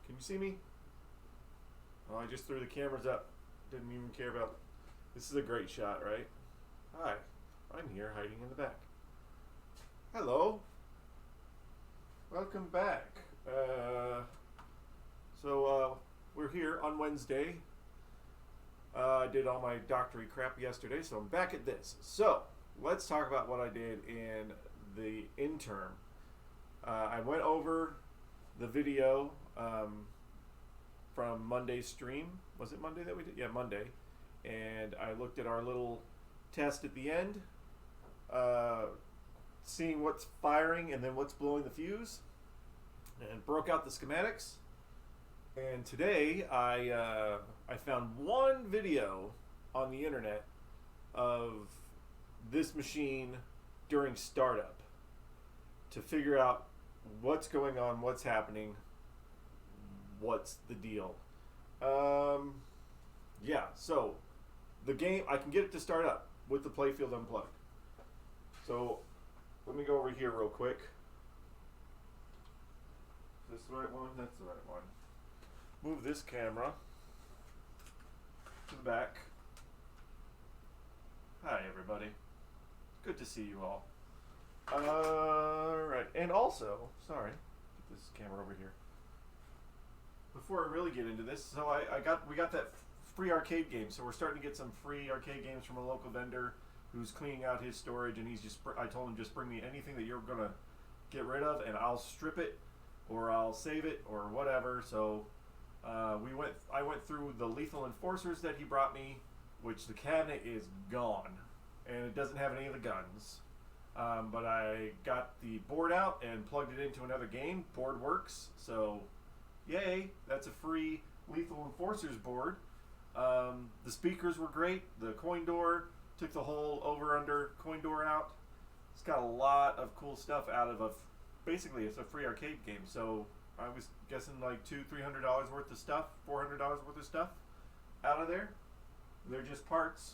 Can you see me? Oh, I just threw the cameras up. Didn't even care about. This is a great shot, right? Hi, I'm here hiding in the back. Hello. Welcome back. So we're here on Wednesday. I did all my doctory crap yesterday, so I'm back at this. So let's talk about what I did in the interim. I went over the video from Monday's stream. Was it Monday that we did? Yeah, Monday. And I looked at our little test at the end, seeing what's firing and then what's blowing the fuse, and broke out the schematics. And today I found one video on the internet of this machine during startup to figure out what's going on, what's happening, what's the deal. Yeah, so the game, I can get it to start up with the playfield unplugged. So let me go over here real quick. Is this the right one? That's the right one. Move this camera to the back. Hi everybody. Good to see you all. Alright, and also, sorry, get this camera over here. Before I really get into this, so we got that free arcade game, so we're starting to get some free arcade games from a local vendor who's cleaning out his storage, and I told him just bring me anything that you're gonna get rid of and I'll strip it or I'll save it or whatever. So I went through the Lethal Enforcers that he brought me, which the cabinet is gone and it doesn't have any of the guns. But I got the board out and plugged it into another game. Board works, so yay, that's a free Lethal Enforcers board. The speakers were great. The coin door, took the whole over-under coin door out. It's got a lot of cool stuff out of basically it's a free arcade game. So I was guessing like $200-300 worth of stuff, $400 worth of stuff out of there. They're just parts.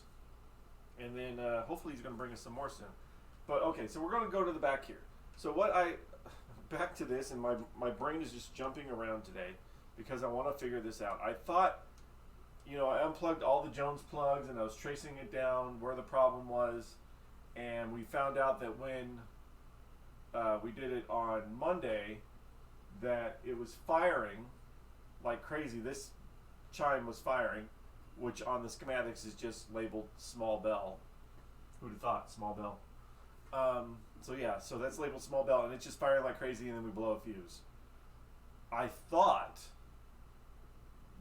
And then hopefully he's going to bring us some more soon. But okay, so we're going to go to the back here. So back to this, and my brain is just jumping around today because I want to figure this out. I thought, I unplugged all the Jones plugs and I was tracing it down where the problem was, and we found out that when we did it on Monday that it was firing like crazy. This chime was firing, which on the schematics is just labeled small bell. Who'd have thought, small bell? So that's labeled small bell, and it's just firing like crazy, and then we blow a fuse. I thought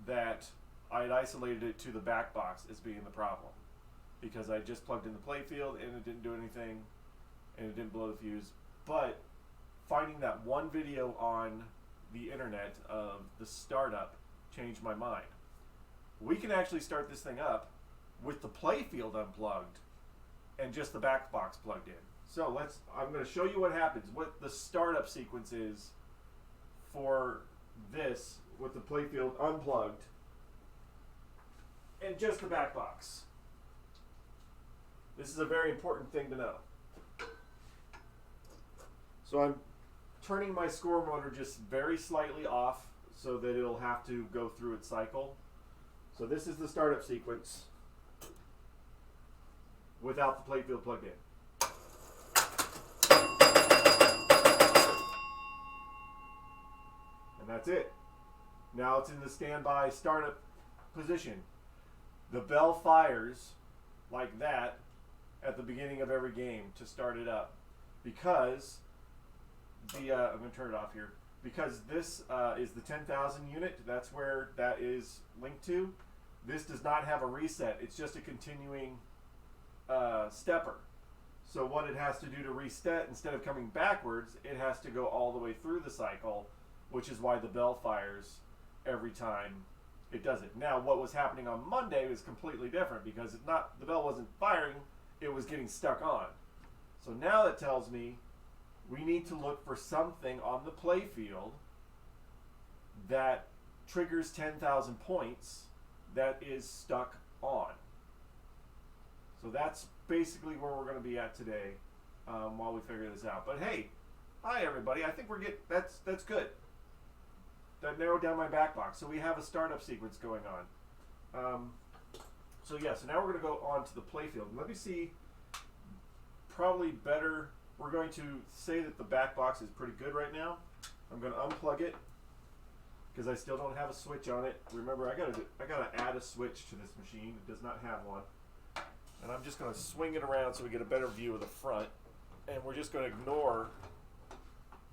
that I had isolated it to the back box as being the problem, because I just plugged in the playfield and it didn't do anything, and it didn't blow the fuse. But finding that one video on the internet of the startup changed my mind. We can actually start this thing up with the playfield unplugged and just the back box plugged in. So I'm going to show you what happens, what the startup sequence is for this with the playfield unplugged and just the back box. This is a very important thing to know. So I'm turning my score motor just very slightly off so that it'll have to go through its cycle. So this is the startup sequence without the playfield plugged in. And that's it. Now it's in the standby startup position. The bell fires like that at the beginning of every game to start it up, because I'm going to turn it off here, because this is the 10,000 unit. That's where that is linked to. This does not have a reset. It's just a continuing stepper. So what it has to do to reset, instead of coming backwards, it has to go all the way through the cycle, which is why the bell fires every time it does it. Now, what was happening on Monday was completely different, because the bell wasn't firing, it was getting stuck on. So now that tells me we need to look for something on the playfield that triggers 10,000 points that is stuck on. So that's basically where we're going to be at today while we figure this out. But hey, hi everybody. I think we're getting, that's good. That narrowed down my back box. So we have a startup sequence going on. So now we're going to go on to the playfield. Let me see, probably better, we're going to say that the back box is pretty good right now. I'm going to unplug it because I still don't have a switch on it. Remember, I gotta add a switch to this machine. It does not have one. And I'm just going to swing it around so we get a better view of the front. And we're just going to ignore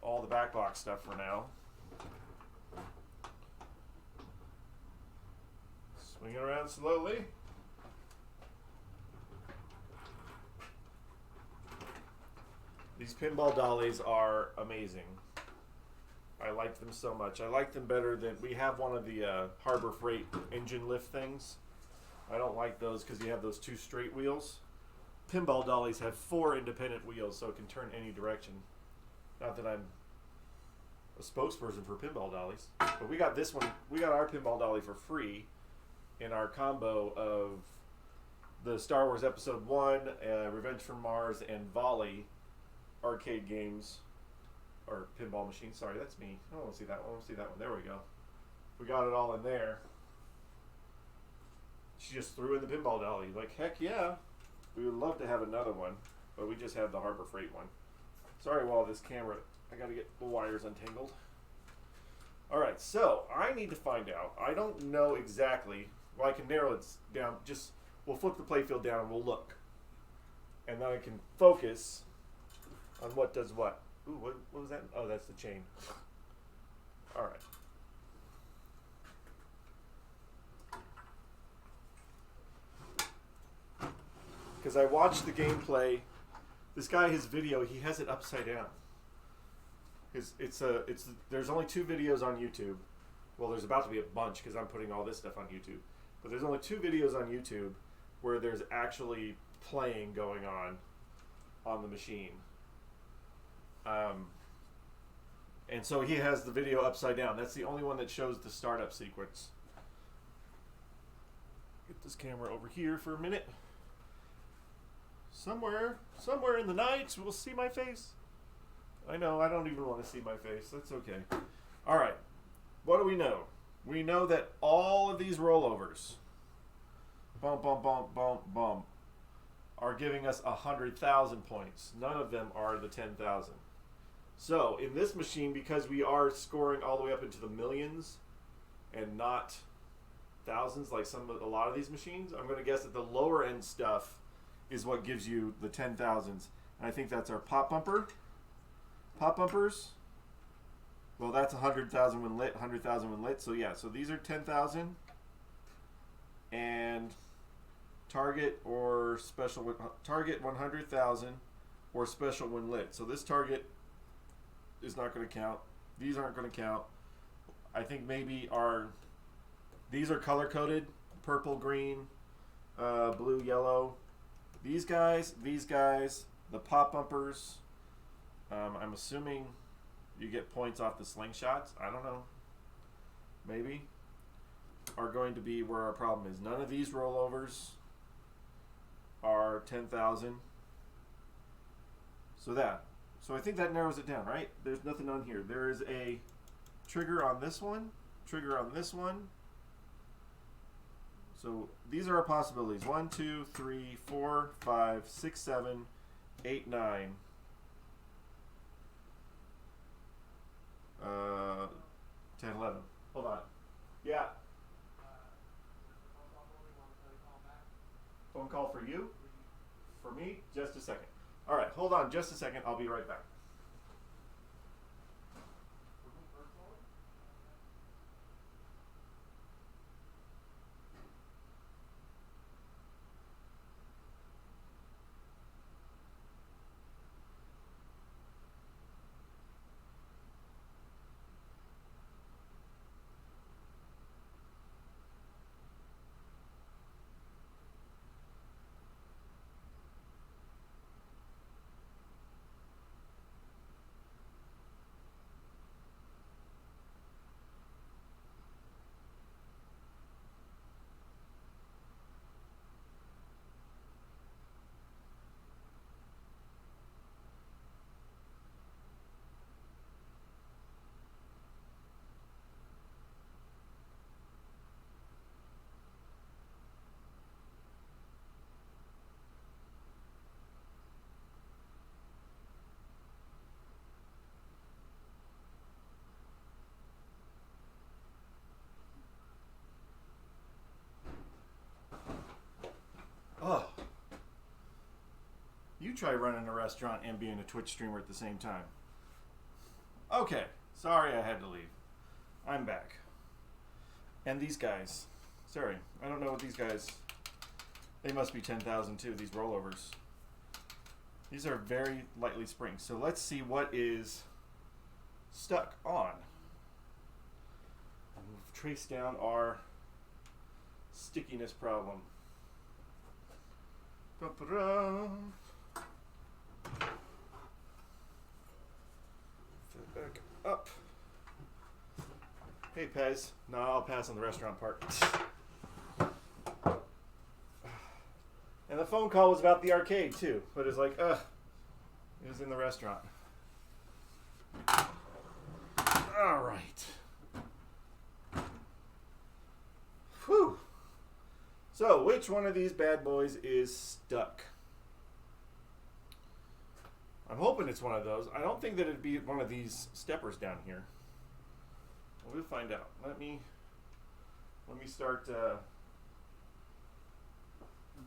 all the back box stuff for now. Swing it around slowly. These pinball dollies are amazing. I like them so much. I like them better than, we have one of the Harbor Freight engine lift things. I don't like those because you have those 2 straight wheels. Pinball dollies have 4 independent wheels, so it can turn any direction. Not that I'm a spokesperson for pinball dollies, but we got this one. We got our pinball dolly for free in our combo of the Star Wars Episode 1, Revenge from Mars, and Volley arcade games, or pinball machines. Sorry, that's me. I don't want to see that one. I want to see that one. There we go. We got it all in there. She just threw in the pinball dolly. Like, heck yeah. We would love to have another one, but we just have the Harbor Freight one. Sorry, while this camera, I got to get the wires untangled. All right, so I need to find out. I don't know exactly. Well, I can narrow it down. Just, we'll flip the playfield down and we'll look. And then I can focus on what does what. Ooh, what was that? Oh, that's the chain. All right. Because I watched the gameplay. This guy, his video, he has it upside down. There's only 2 videos on YouTube. Well, there's about to be a bunch because I'm putting all this stuff on YouTube. But there's only 2 videos on YouTube where there's actually playing going on the machine. And so he has the video upside down. That's the only one that shows the startup sequence. Get this camera over here for a minute. Somewhere in the night, we'll see my face. I know, I don't even want to see my face. That's okay. All right. What do we know? We know that all of these rollovers, bump, bump, bump, bump, bump, are giving us 100,000 points. None of them are the 10,000. So in this machine, because we are scoring all the way up into the millions and not thousands like a lot of these machines, I'm going to guess that the lower end stuff is what gives you the 10,000s. And I think that's our pop bumper. Pop bumpers. Well, that's 100,000 when lit, 100,000 when lit. So yeah, so these are 10,000. And target or special, target 100,000 or special when lit. So this target is not going to count. These aren't going to count. I think maybe these are color coded, purple, green, blue, yellow. These guys, the pop bumpers, I'm assuming you get points off the slingshots. I don't know. Maybe. Are going to be where our problem is. None of these rollovers are 10,000. So I think that narrows it down, right? There's nothing on here. There is a trigger on this one, trigger on this one. So these are our possibilities. 1, 2, 3, 4, 5, 6, 7, 8, 9. 10, 11. Hold on. Yeah. Phone call for you? For me? Just a second. All right, hold on just a second. I'll be right back. you try running a restaurant and being a Twitch streamer at the same time. Okay, sorry I had to leave. I'm back. And these guys, sorry, I don't know what these guys, they must be 10,000 too, these rollovers. These are very lightly spring. So let's see what is stuck on. And we've traced down our stickiness problem. Ba-ba-da. Back up. Hey Pez. No, I'll pass on the restaurant part. And the phone call was about the arcade too, but it's like, it was in the restaurant. All right. Whew. So, which one of these bad boys is stuck? I'm hoping it's one of those. I don't think that it'd be one of these steppers down here. We'll find out. Let me start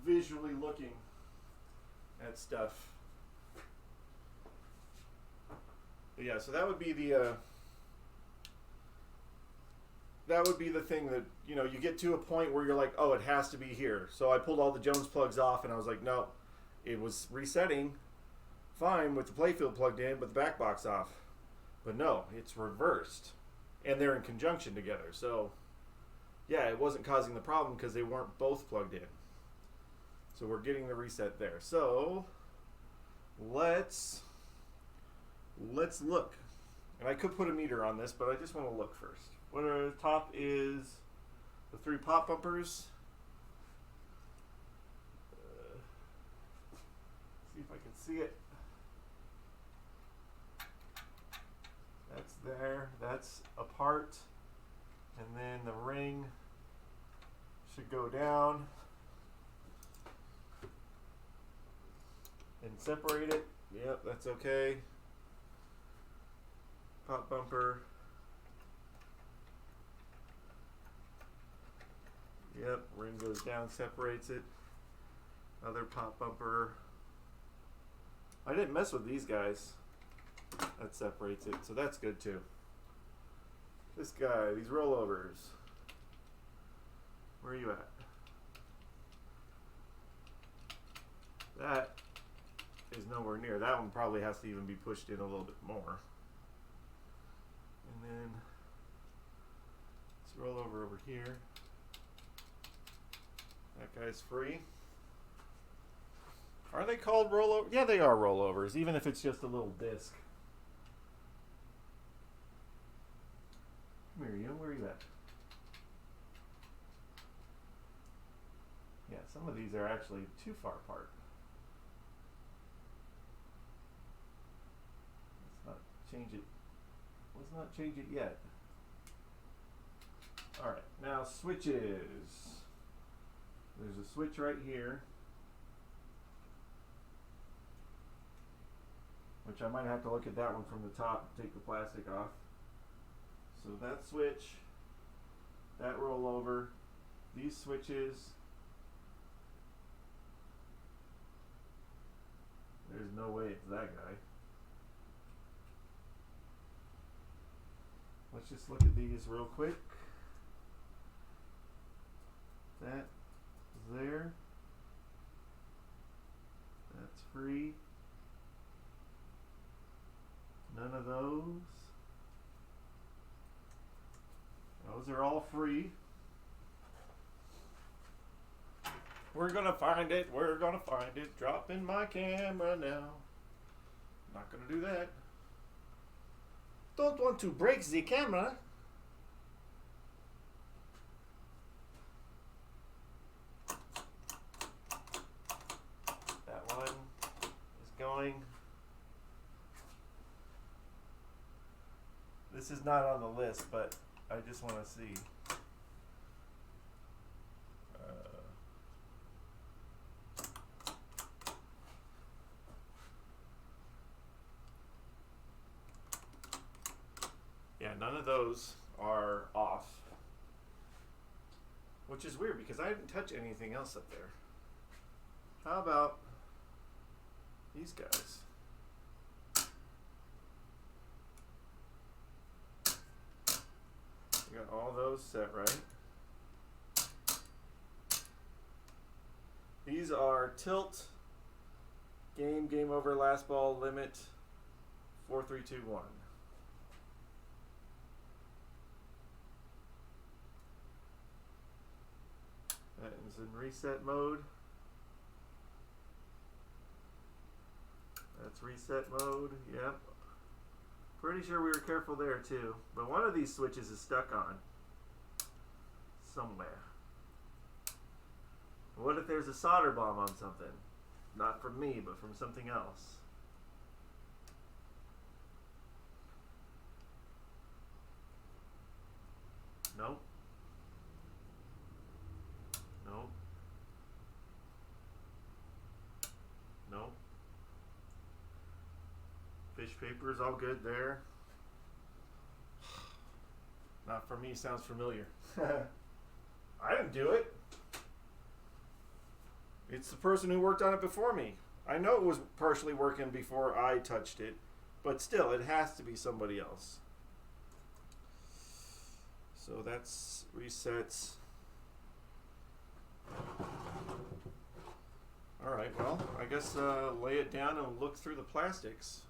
visually looking at stuff. But yeah, so that would be the thing that, you know, you get to a point where you're like, oh, it has to be here. So I pulled all the Jones plugs off and I was like, no, it was resetting fine with the playfield plugged in, but the back box off. But no, it's reversed. And they're in conjunction together. So yeah, it wasn't causing the problem because they weren't both plugged in. So we're getting the reset there. So let's look. And I could put a meter on this, but I just want to look first. What are the top is the 3 pop bumpers. See if I can see it. That's there. That's apart. And then the ring should go down and separate it. Yep, that's okay. Pop bumper. Yep, ring goes down, separates it. Other pop bumper. I didn't mess with these guys. That separates it, so that's good too. This guy, these rollovers. Where are you at? That is nowhere near. That one probably has to even be pushed in a little bit more. And then let's roll over here. That guy's free. Are they called rollovers? Yeah, they are rollovers, even if it's just a little disc. Come here, you. Where are you at? Yeah, some of these are actually too far apart. Let's not change it. Let's not change it yet. All right, now switches. There's a switch right here, which I might have to look at that one from the top and take the plastic off. So that switch, that rollover, these switches. There's no way it's that guy. Let's just look at these real quick. That is there. That's free. None of those. Those are all free. We're gonna find it. We're gonna find it. Dropping my camera now. Not gonna do that. Don't want to break the camera. That one is going. This is not on the list, but I just want to see. Yeah, none of those are off. Which is weird because I didn't touch anything else up there. How about these guys. We got all those set right. These are tilt, game over, last ball, limit, 4, 3, 2, 1. That is in reset mode. That's reset mode, yep. Pretty sure we were careful there too. But one of these switches is stuck on somewhere. What if there's a solder bomb on something? Not from me, but from something else. Nope. Nope. Nope. Fish paper is all good there. Not for me sounds familiar. I didn't do it. It's the person who worked on it before me. I know it was partially working before I touched it, but still, it has to be somebody else. So that's resets. Alright, well, I guess lay it down and look through the plastics.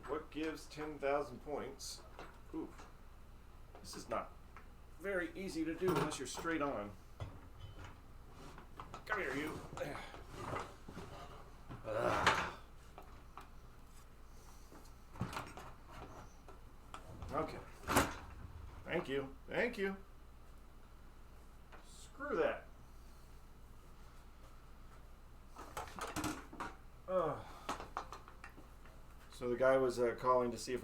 What gives 10,000 points? Ooh. This is not very easy to do unless you're straight on. Come here, you. Okay. Thank you. Thank you. Screw that. So the guy was calling to see if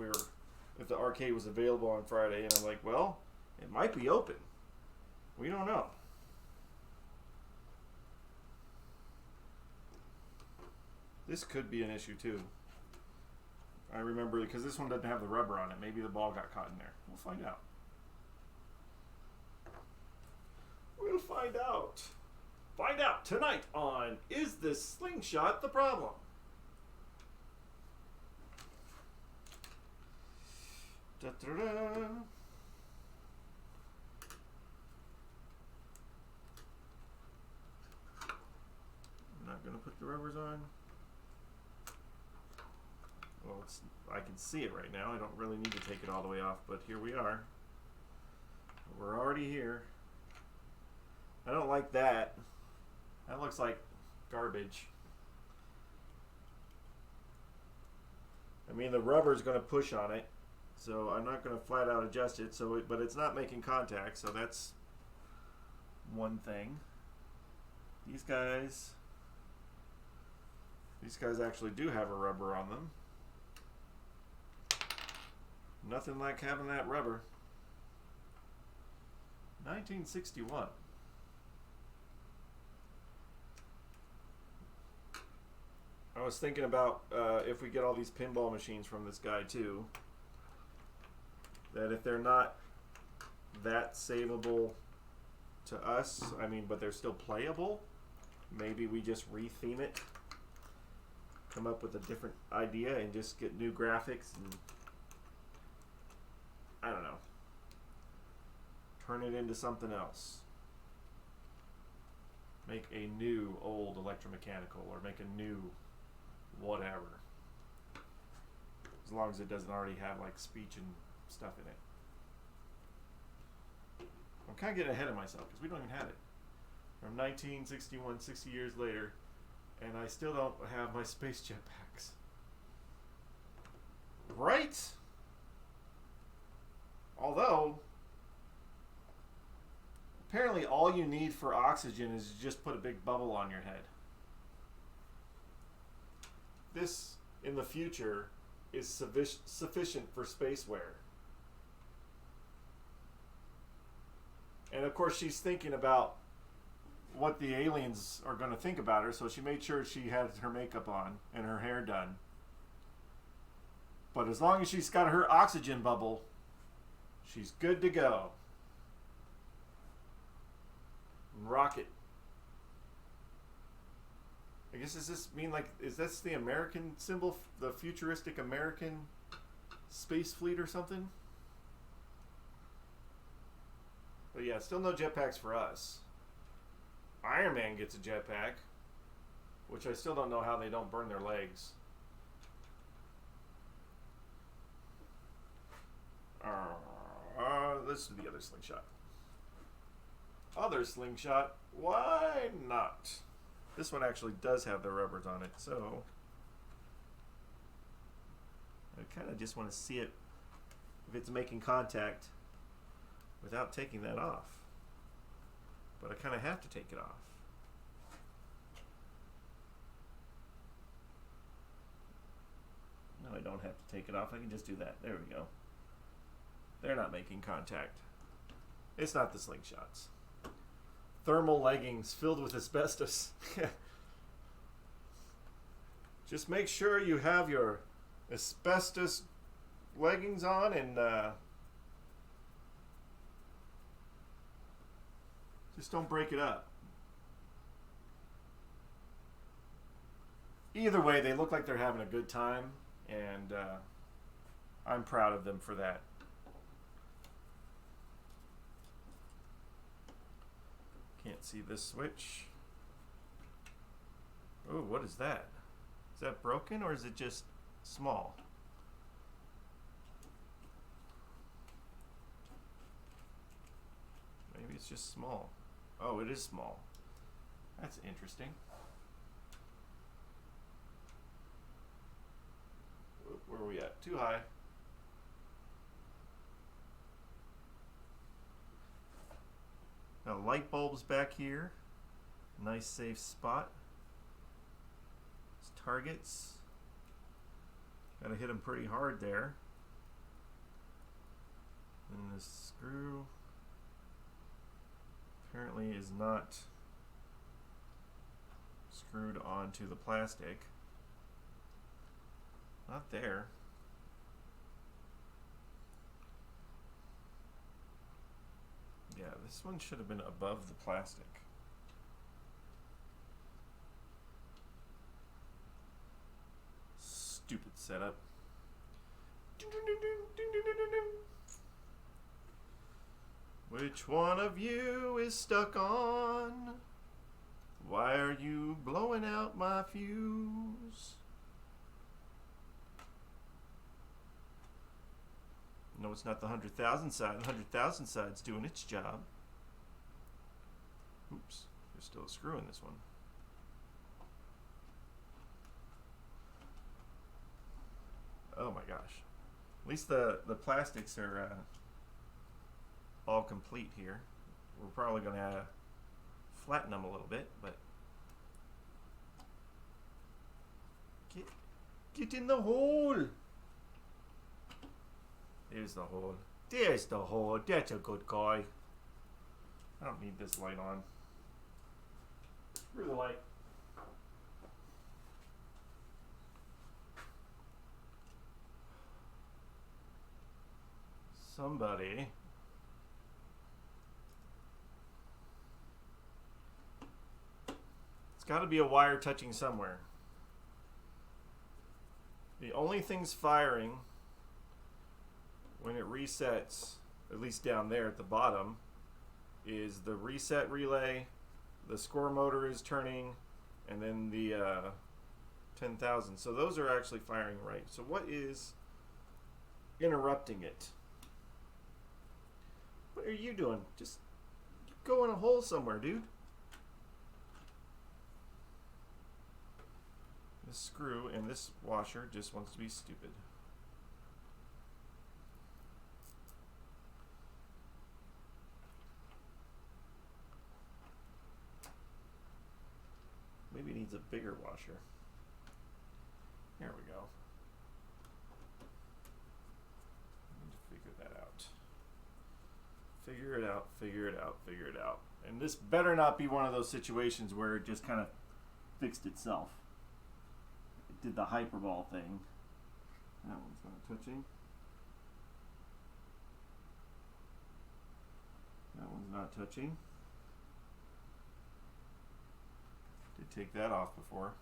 the arcade was available on Friday, and I'm like, well, it might be open. We don't know. This could be an issue too. I remember because this one doesn't have the rubber on it. Maybe the ball got caught in there. We'll find out. We'll find out. Find out tonight on Is This Slingshot the Problem? Da-da-da. I'm not going to put the rubbers on. Well, I can see it right now. I don't really need to take it all the way off, but here we are. We're already here. I don't like that. That looks like garbage. I mean, the rubber's going to push on it, so I'm not going to flat out adjust it. But it's not making contact, so that's one thing. These guys actually do have a rubber on them. Nothing like having that rubber. 1961. I was thinking about if we get all these pinball machines from this guy too, that if they're not that savable to us, I mean, but they're still playable, maybe we just retheme it, come up with a different idea and just get new graphics and I don't know, turn it into something else. Make a new old electromechanical or make a new whatever. As long as it doesn't already have like speech and stuff in it. I'm kind of getting ahead of myself because we don't even have it. From 1961, 60 years later, and I still don't have my space jetpacks. Right? Although, apparently all you need for oxygen is just put a big bubble on your head. This, in the future, is sufficient for space wear. And of course she's thinking about what the aliens are going to think about her, so she made sure she had her makeup on and her hair done. But as long as she's got her oxygen bubble, she's good to go. and rocket. I guess does this mean like is this the American symbol, the futuristic American space fleet or something? But yeah, still no jetpacks for us. Iron Man gets a jetpack, which I still don't know how they don't burn their legs. Let's do the other slingshot. Other slingshot, why not? This one actually does have the rubbers on it, so I kind of just want to see it if it's making contact without taking that off. But I kind of have to take it off. No, I don't have to take it off. I can just do that. There we go. They're not making contact. It's not the slingshots. Thermal leggings filled with asbestos. Just make sure you have your asbestos leggings on and just don't break it up. Either way, they look like they're having a good time, and I'm proud of them for that. Can't see this switch. Oh, what is that? Is that broken or is it just small? Maybe it's just small. Oh, it is small. That's interesting. Where are we at? Too high. Now light bulbs back here. Nice safe spot. It's targets. Gotta hit them pretty hard there. And this screw apparently is not screwed onto the plastic. Not there. Yeah, this one should have been above the plastic. Stupid setup. Which one of you is stuck on? Why are you blowing out my fuse? No, it's not the 100,000 side. The 100,000 side's doing its job. Oops, there's still a screw in this one. Oh my gosh. At least the plastics are all complete here. We're probably going to flatten them a little bit, but get in the hole. There's the hole. There's the hole. That's a good guy. I don't need this light on. Screw the light. Somebody. It's got to be a wire touching somewhere. The only thing's firing when it resets, at least down there at the bottom, is the reset relay, the score motor is turning, and then the 10,000. So those are actually firing right. So what is interrupting it? What are you doing? Just go in a hole somewhere, dude. This screw and this washer just wants to be stupid. Maybe it needs a bigger washer. There we go. I need to figure that out. Figure it out, figure it out, figure it out. And this better not be one of those situations where it just kind of fixed itself. It did the hyperball thing. That one's not touching. That one's not touching. take that off before.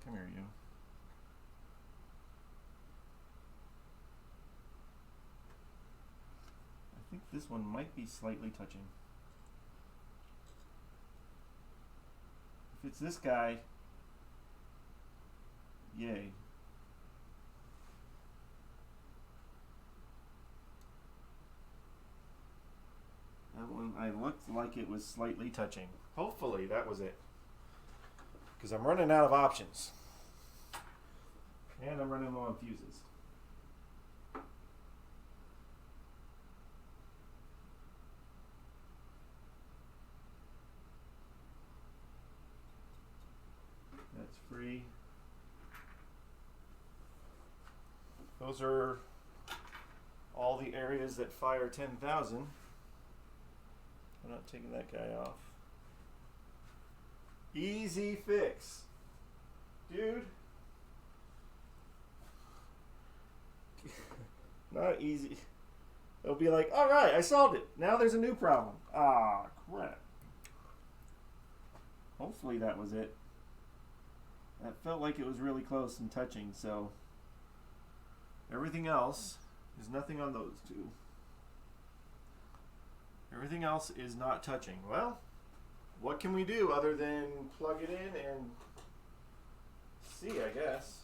Come here, you. I think this one might be slightly touching. If it's this guy, yay. That one, I looked like it was slightly touching. Hopefully that was it. Because I'm running out of options. And I'm running low on fuses. That's free. Those are all the areas that fire 10,000. I'm not taking that guy off. Easy fix. Dude. Not easy. It'll be like, all right, I solved it. Now there's a new problem. Ah, crap. Hopefully that was it. That felt like it was really close and touching, so everything else is nothing on those two. Everything else is not touching. Well, what can we do other than plug it in and see, I guess.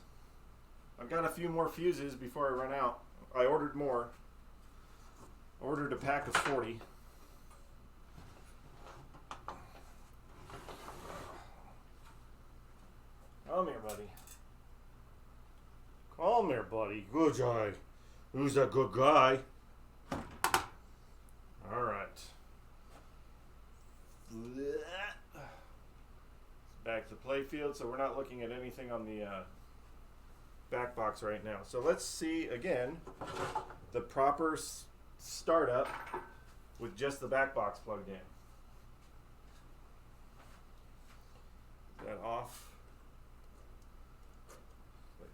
I've got a few more fuses before I run out. I ordered more. Ordered a pack of 40. Come here, buddy. Come here, buddy. Good guy. Who's a good guy? All right. Back to the play field, so we're not looking at anything on the back box right now. So let's see again the proper startup with just the back box plugged in. That off.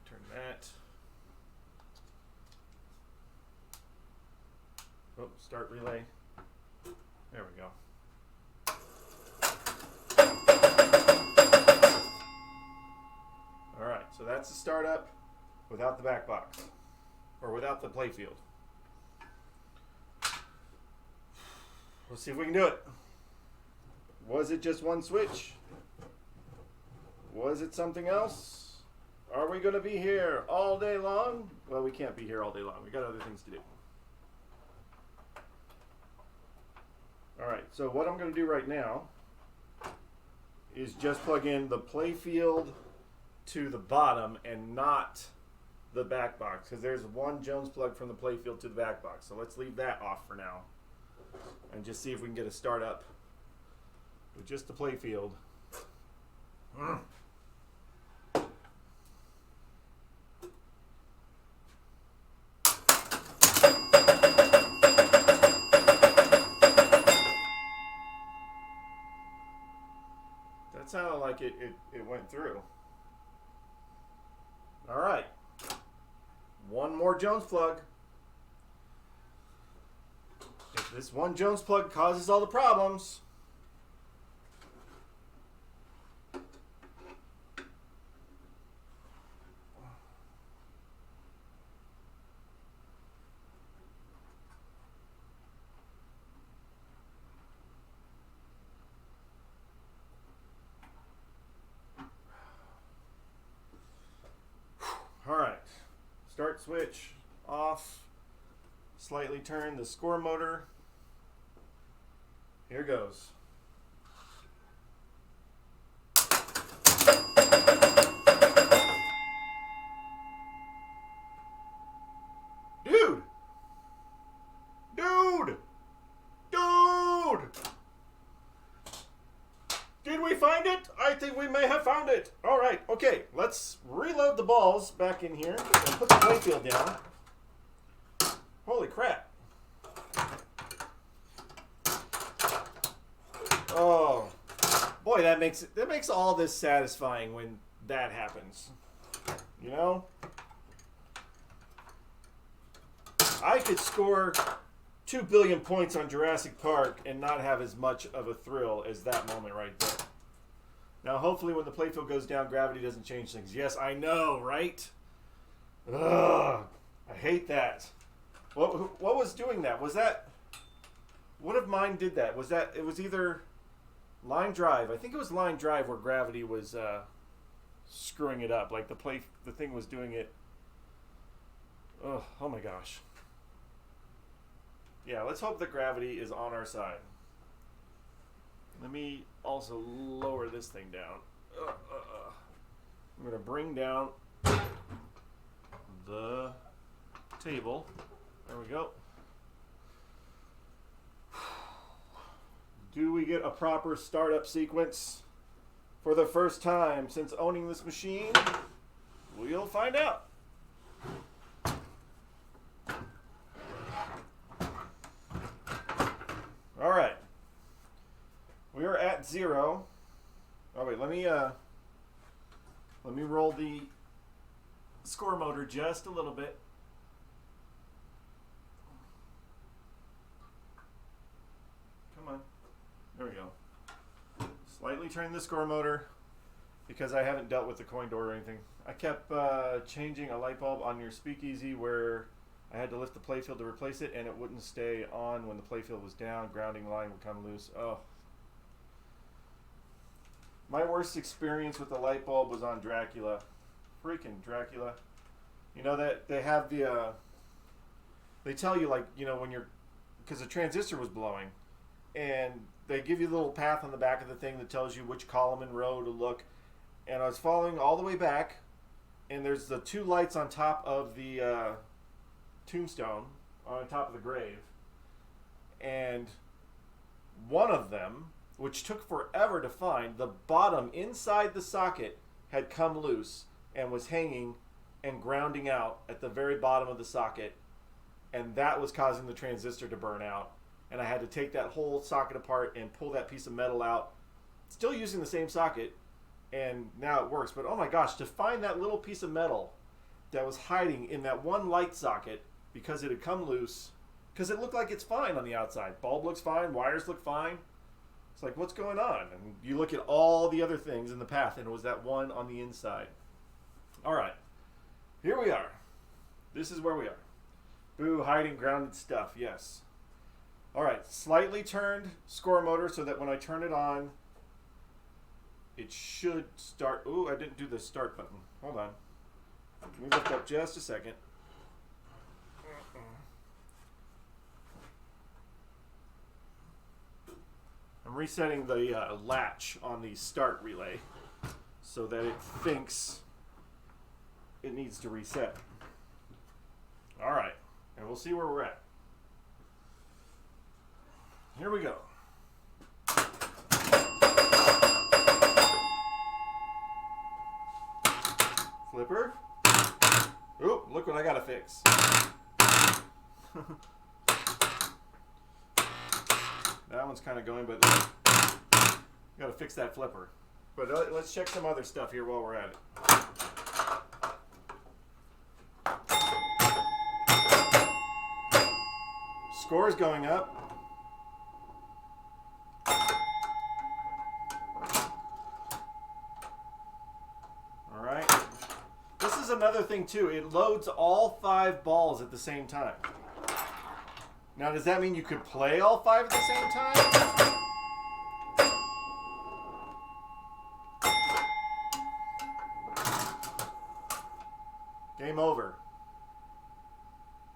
Turn that. Oh, start relay. There we go. All right, so that's the startup without the back box, or without the playfield. Let's see if we can do it. Was it just one switch? Was it something else? Are we going to be here all day long? Well, we can't be here all day long. We got other things to do. All right, so what I'm going to do right now is just plug in the playfield to the bottom and not the back box, because there's one Jones plug from the playfield to the back box. So let's leave that off for now and just see if we can get a start up with just the playfield. That sounded like it went through. All right. One more Jones plug. If this one Jones plug causes all the problems, all right, start switch off, slightly turn the score motor. Here goes. Dude! Dude! Dude! Did we find it? I think we may have found it. All right, okay, let's reload the balls back in here and put the playfield down. Holy crap. Oh. Boy, that makes all this satisfying when that happens. You know? I could score 2 billion points on Jurassic Park and not have as much of a thrill as that moment right there. Now, hopefully when the playfield goes down, gravity doesn't change things. Yes, I know, right? Ugh, I hate that. What was doing that? Was that... What of mine did that? Was that... It was either Line Drive. I think it was Line Drive where gravity was screwing it up. Like the thing was doing it... Ugh, oh my gosh. Yeah, let's hope that gravity is on our side. Let me also lower this thing down. I'm going to bring down the table. There we go. Do we get a proper startup sequence for the first time since owning this machine? We'll find out. All right. We are at 0. Oh wait, let me roll the score motor just a little bit. Come on. There we go. Slightly turn the score motor because I haven't dealt with the coin door or anything. I kept changing a light bulb on your speakeasy where I had to lift the playfield to replace it and it wouldn't stay on when the playfield was down. Grounding line would come loose. Oh. My worst experience with the light bulb was on Dracula. Freaking Dracula. You know that they have the, they tell you like, you know, when you're, because the transistor was blowing, and they give you a little path on the back of the thing that tells you which column and row to look. And I was following all the way back, and there's the 2 lights on top of the tombstone, on top of the grave. And one of them, which took forever to find, the bottom inside the socket had come loose and was hanging and grounding out at the very bottom of the socket, and that was causing the transistor to burn out. And I had to take that whole socket apart and pull that piece of metal out, still using the same socket, and now it works. But oh my gosh, to find that little piece of metal that was hiding in that one light socket because it had come loose, because it looked like it's fine on the outside. Bulb looks fine, wires look fine. It's like, what's going on? And you look at all the other things in the path, and it was that one on the inside. All right, here we are. This is where we are. Boo, hiding grounded stuff, yes. All right, slightly turned score motor so that when I turn it on, it should start. Ooh, I didn't do the start button. Hold on. Let me lift up just a second. I'm resetting the latch on the start relay so that it thinks it needs to reset. All right, and we'll see where we're at. Here we go. Flipper. Ooh, look what I gotta fix. That one's kind of going, but gotta fix that flipper. But let's check some other stuff here while we're at it. Score's going up. All right. This is another thing too. It loads all 5 balls at the same time. Now, does that mean you could play all 5 at the same time? Game over.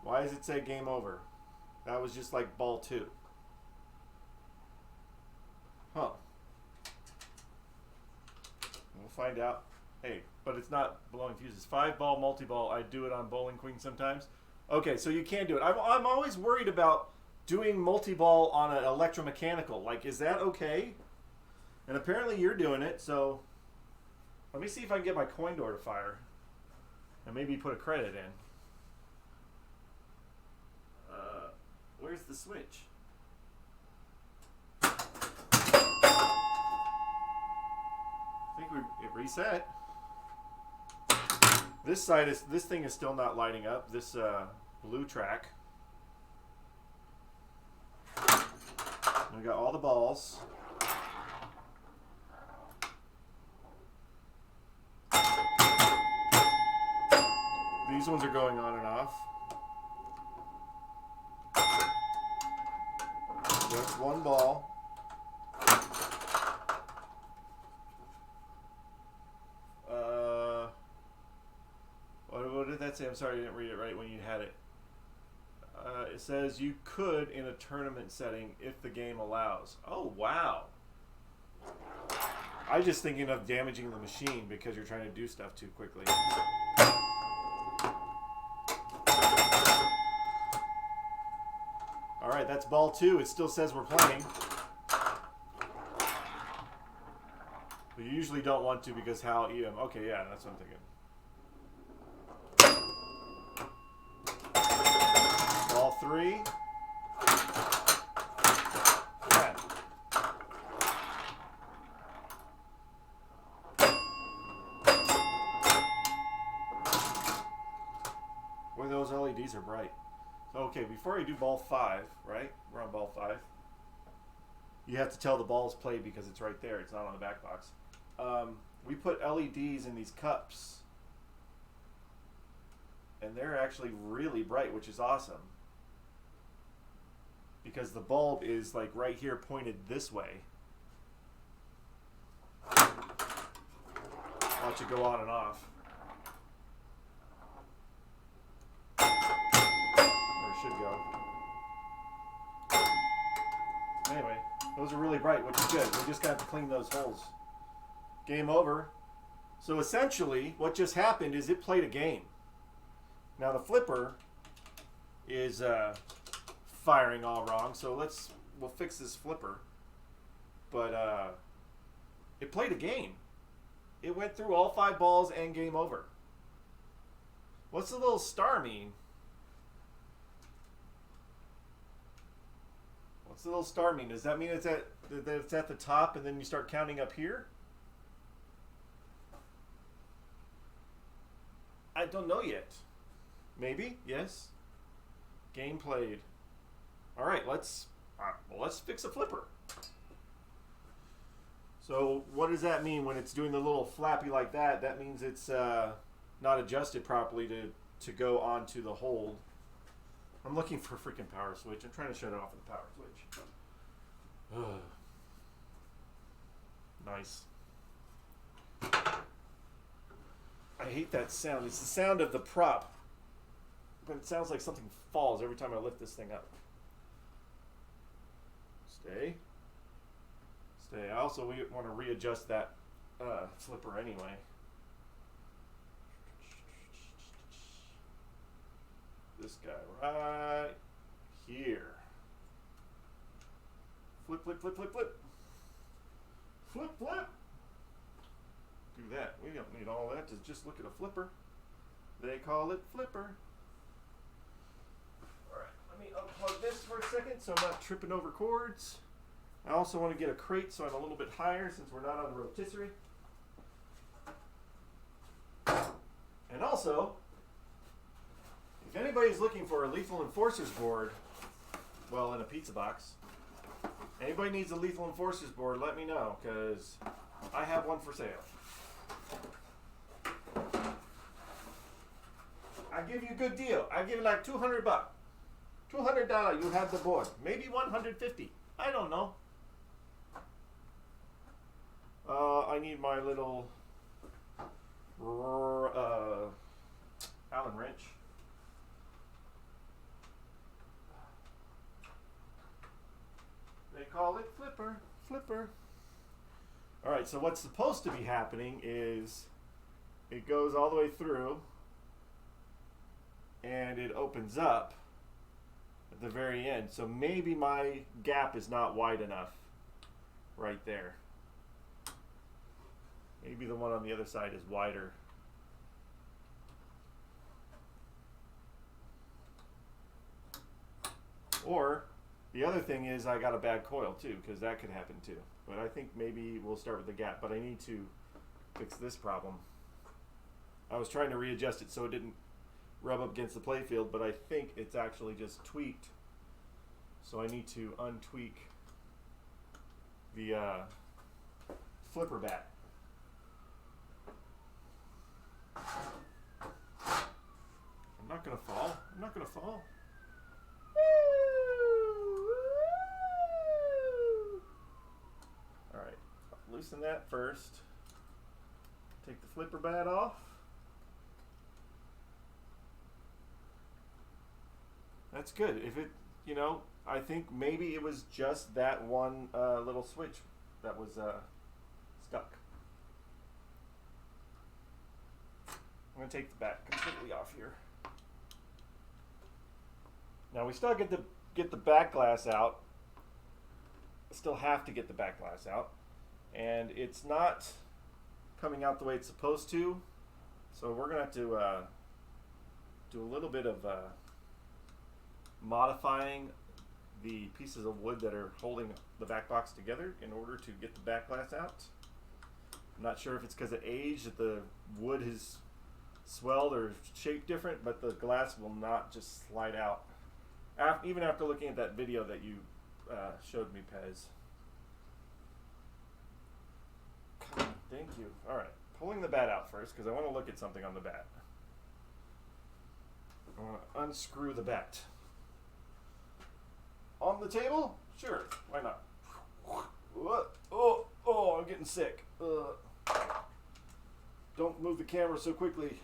Why does it say game over? That was just like ball 2. Huh. We'll find out. Hey, but it's not blowing fuses. 5-ball multi-ball. I do it on Bowling Queen sometimes. Okay, so you can do it. I'm always worried about doing multi-ball on an electromechanical. Like, is that okay? And apparently you're doing it, so let me see if I can get my coin door to fire. And maybe put a credit in. Where's the switch? it reset. This thing is still not lighting up. This blue track. We got all the balls. These ones are going on and off. Just one ball. What did that say? I'm sorry, I didn't read it right when you had it. It says you could in a tournament setting if the game allows. Oh, wow. I was just thinking of damaging the machine because you're trying to do stuff too quickly. Alright, that's ball 2. It still says we're playing. But you usually don't want to because how EM. Okay, yeah, that's what I'm thinking. Ball 3. Yeah. Boy, those LEDs are bright. Okay, before you do ball 5, right? We're on ball 5. You have to tell the ball's played because it's right there. It's not on the back box. We put LEDs in these cups. And they're actually really bright, which is awesome. Because the bulb is like right here pointed this way. Watch it go on and off. Should go. Anyway, those are really bright, which is good. We just got to clean those holes. Game over. So essentially, what just happened is it played a game. Now the flipper is firing all wrong, so we'll fix this flipper. But it played a game. It went through all 5 balls and game over. What's the little star mean? What's the little star mean? Does that mean it's at the top and then you start counting up here? I don't know yet. Maybe? Yes. Game played. All right, let's fix a flipper. So what does that mean when it's doing the little flappy like that? That means it's not adjusted properly to go onto the hold. I'm looking for a freaking power switch. I'm trying to shut it off with the power switch. Ugh. Nice. I hate that sound. It's the sound of the prop. But it sounds like something falls every time I lift this thing up. Stay. Stay. I also want to readjust that flipper anyway. This guy right here. Flip, flip, flip, flip, flip. Flip, flip. Do that. We don't need all that to just look at a flipper. They call it flipper. Alright, let me unplug this for a second so I'm not tripping over cords. I also want to get a crate so I'm a little bit higher since we're not on the rotisserie. And also, if anybody's looking for a Lethal Enforcers board, well, in a pizza box, anybody needs a Lethal Enforcers board, let me know, because I have one for sale. I give you a good deal. I give you like $200. $200, you have the board. Maybe $150. I don't know. I need my little Allen wrench. They call it flipper, flipper. All right, so what's supposed to be happening is it goes all the way through and it opens up at the very end. So maybe my gap is not wide enough right there. Maybe the one on the other side is wider. Or the other thing is I got a bad coil too, because that could happen too. But I think maybe we'll start with the gap. But I need to fix this problem. I was trying to readjust it so it didn't rub up against the playfield, but I think it's actually just tweaked. So I need to untweak the flipper bat. I'm not gonna fall. I'm not gonna fall. Alright, loosen that first. Take the flipper bat off. That's good. If it, you know, I think maybe it was just that one little switch that was stuck. I'm going to take the bat completely off here. Now we still get the back glass out. Still have to get the back glass out, and it's not coming out the way it's supposed to. So we're going to have to do a little bit of modifying the pieces of wood that are holding the back box together in order to get the back glass out. I'm not sure if it's because of age that the wood has swelled or shaped different, but the glass will not just slide out. Even after looking at that video that you showed me, Pez. Thank you. All right, pulling the bat out first because I want to look at something on the bat. I want to unscrew the bat. On the table? Sure, why not? Oh, I'm getting sick. Don't move the camera so quickly.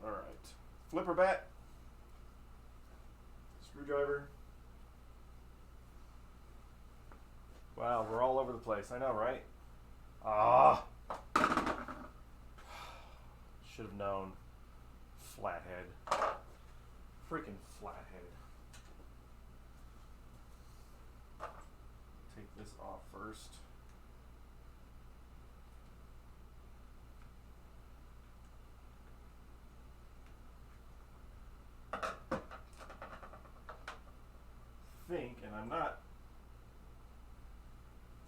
Alright. Flipper bat. Screwdriver. Wow, we're all over the place. I know, right? Ah. Should have known. Flathead. Freaking flathead. Take this off first. And I'm not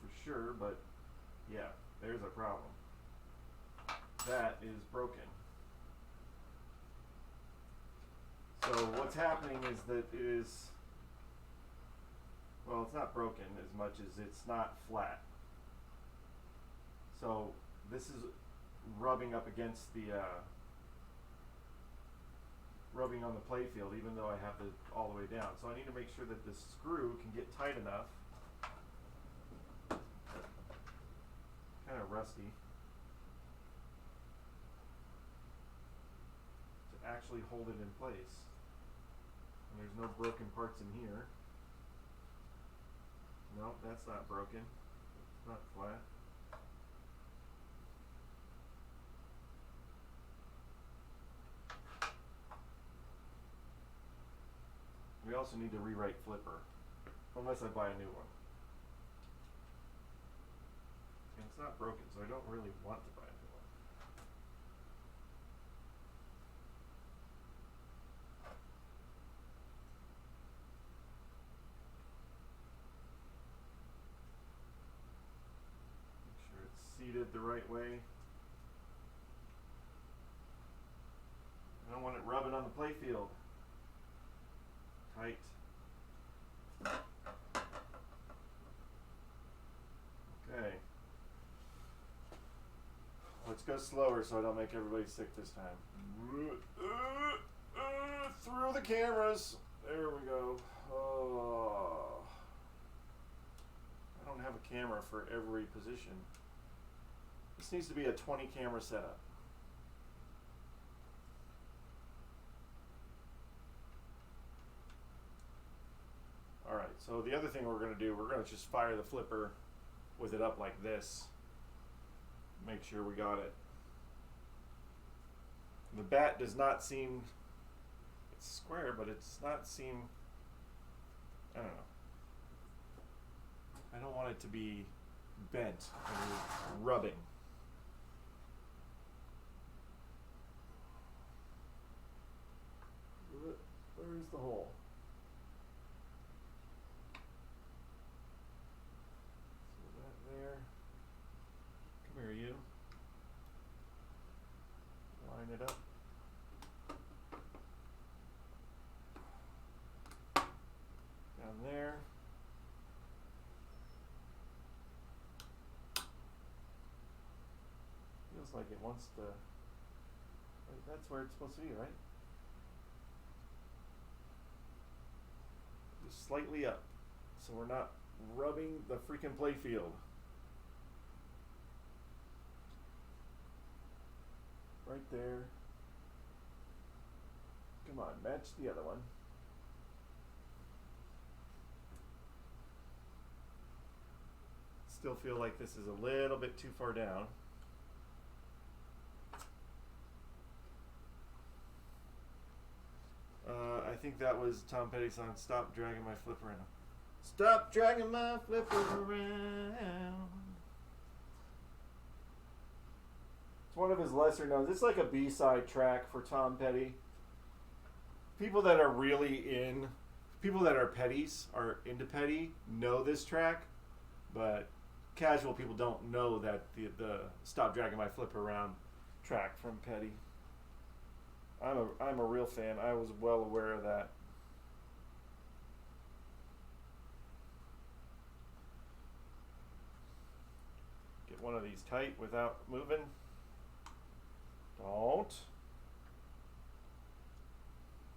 for sure, but yeah, there's a problem. That is broken. So what's happening is that it is, well, it's not broken as much as it's not flat. So this is rubbing up against the rubbing on the playfield, even though I have it all the way down. So I need to make sure that this screw can get tight enough. Kind of rusty. To actually hold it in place. And there's no broken parts in here. Nope, that's not broken. It's not flat. We also need to rewrite flipper, unless I buy a new one. And it's not broken, so I don't really want to buy a new one. Make sure it's seated the right way. I don't want it rubbing on the playfield. Tight. Okay. Let's go slower so I don't make everybody sick this time. Through the cameras. There we go. Oh. I don't have a camera for every position. This needs to be a 20 camera setup. Alright, so the other thing we're going to do, we're going to just fire the flipper with it up like this. Make sure we got it. The bat does not seem, it's square, but it's not seem, I don't know. I don't want it to be bent and rubbing. Where's the hole? there. Feels like it wants to. Wait, that's where it's supposed to be, right? Just slightly up, so we're not rubbing the freaking playfield. Right there. Come on, match the other one. Still feel like this is a little bit too far down. I think that was Tom Petty's song, Stop Dragging My Flipper Around. Stop dragging my flipper around. It's one of his lesser known. It's like a B-side track for Tom Petty. People that are people that are Petties, are into Petty, know this track, but casual people don't know that the Stop Dragging My Flipper Around track from Petty. I'm a real fan. I was well aware of that. Get one of these tight without moving. Don't.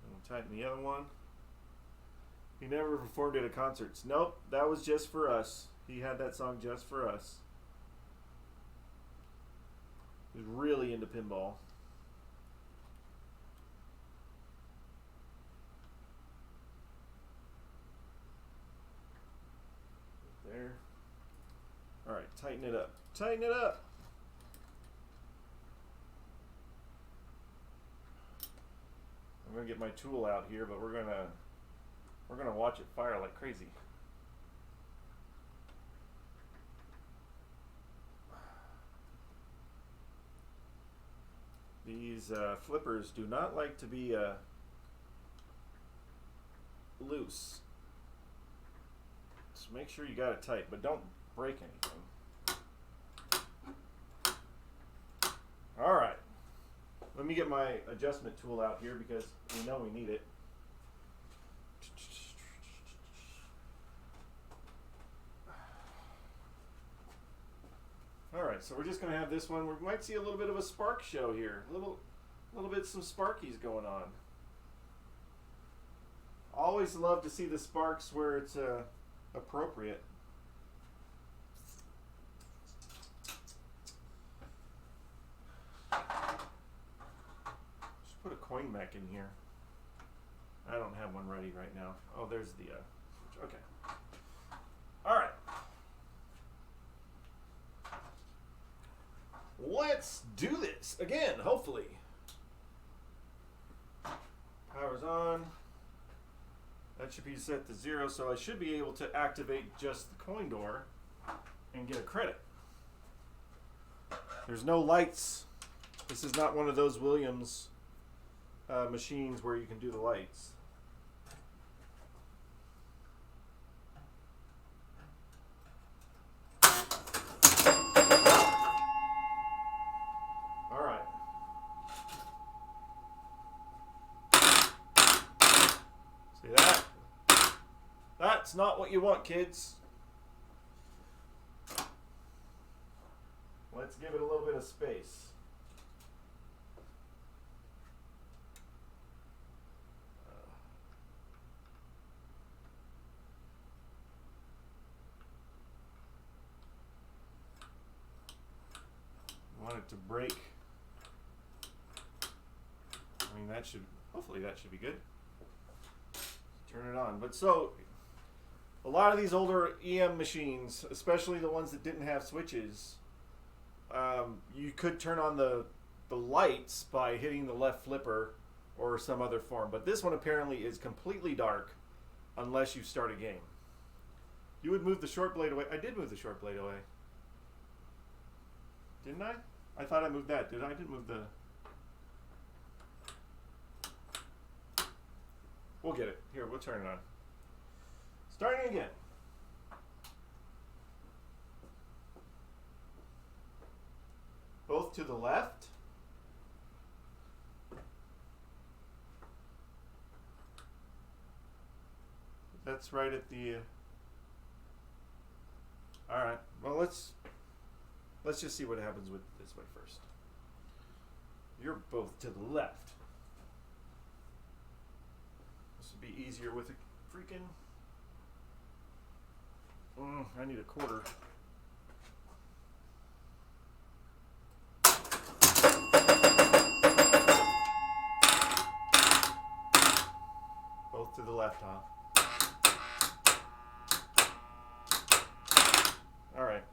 And tighten the other one. He never performed it at concerts. Nope, that was just for us. He had that song just for us. He was really into pinball. There. All right, tighten it up. Tighten it up. I'm gonna get my tool out here, but we're gonna watch it fire like crazy. These flippers do not like to be loose. So make sure you got it tight, but don't break anything. All right. Let me get my adjustment tool out here because we know we need it. All right, so we're just gonna have this one. We might see a little bit of a spark show here. A little bit some sparkies going on. Always love to see the sparks where it's appropriate. Just put a coin mech in here. I don't have one ready right now. Oh, there's the switch. Okay. All right. Let's do this again, hopefully. Power's on. That should be set to 0, so I should be able to activate just the coin door and get a credit. There's no lights. This is not one of those Williams machines where you can do the lights. That's not what you want, kids. Let's give it a little bit of space. Want it to break. I mean, hopefully that should be good. Turn it on. But so, a lot of these older EM machines, especially the ones that didn't have switches, you could turn on the lights by hitting the left flipper or some other form. But this one apparently is completely dark unless you start a game. You would move the short blade away. I did move the short blade away. Didn't I? I thought I moved that. Did I? I didn't move the... We'll get it. Here, we'll turn it on. Starting again. Both to the left. That's right at the. All right. Well, let's just see what happens with this way first. You're both to the left. This would be easier with a freaking. I need a quarter. Both to the left, huh? All right.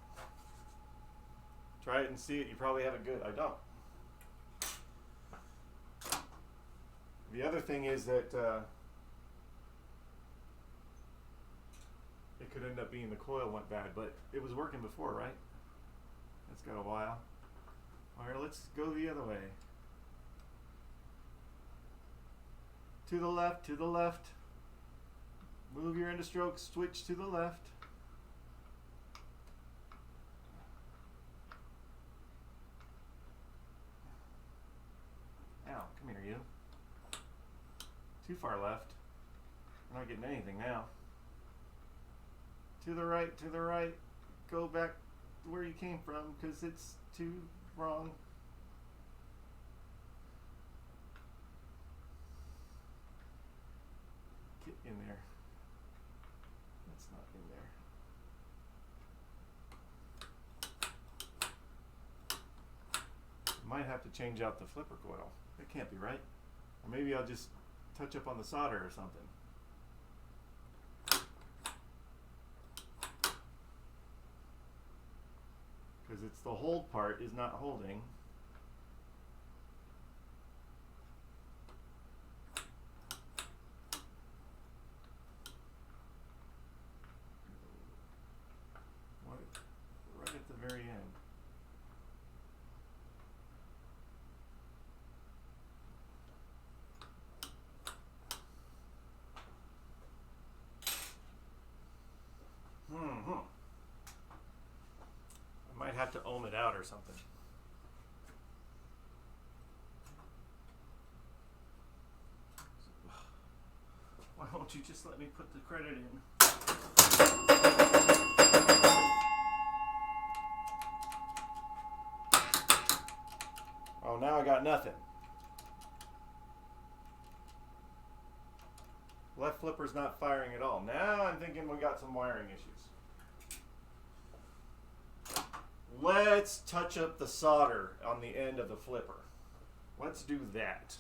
Try it and see it. You probably have it good. I don't. The other thing is that it could end up being the coil went bad, but it was working before, right? It's got a while. All right, let's go the other way. To the left, to the left. Move your end of stroke, switch to the left. Ow, come here, you. Too far left. We're not getting anything now. To the right, go back where you came from because it's too wrong. Get in there. That's not in there. Might have to change out the flipper coil. That can't be right. Or maybe I'll just touch up on the solder or something. Because it's the hold part is not holding. Right at the very end. I might have to ohm it out or something. Why won't you just let me put the credit in? Oh, now I got nothing. Left flipper's not firing at all. Now I'm thinking we got some wiring issues. Let's touch up the solder on the end of the flipper. Let's do that.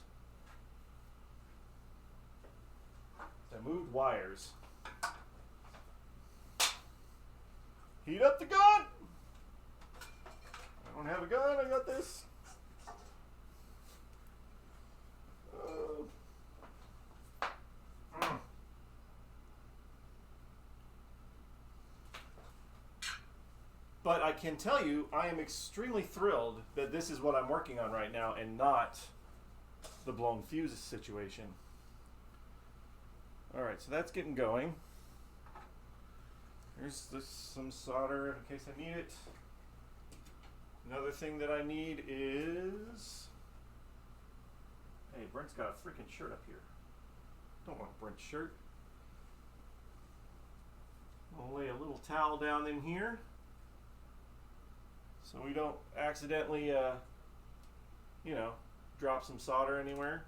I moved wires. Heat up the gun! I don't have a gun, I got this. But I can tell you, I am extremely thrilled that this is what I'm working on right now and not the blown fuse situation. Alright, so that's getting going. Here's some solder in case I need it. Another thing that I need is... Hey, Brent's got a freaking shirt up here. Don't want Brent's shirt. I'll lay a little towel down in here so we don't accidentally, drop some solder anywhere.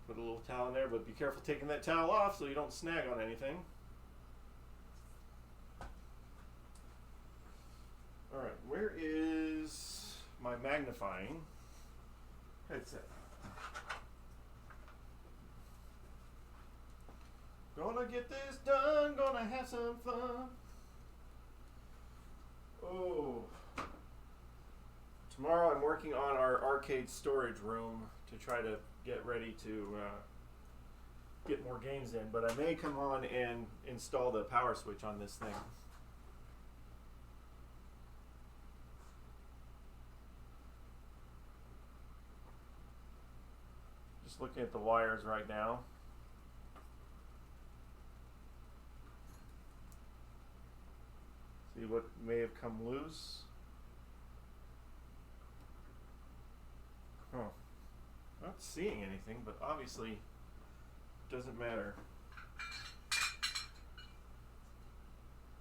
Put a little towel in there, but be careful taking that towel off so you don't snag on anything. Alright, where is my magnifying headset? Gonna get this done, gonna have some fun. Oh. Tomorrow I'm working on our arcade storage room to try to get ready to get more games in, but I may come on and install the power switch on this thing. Just looking at the wires right now. See what may have come loose. Huh. Not seeing anything, but obviously doesn't matter.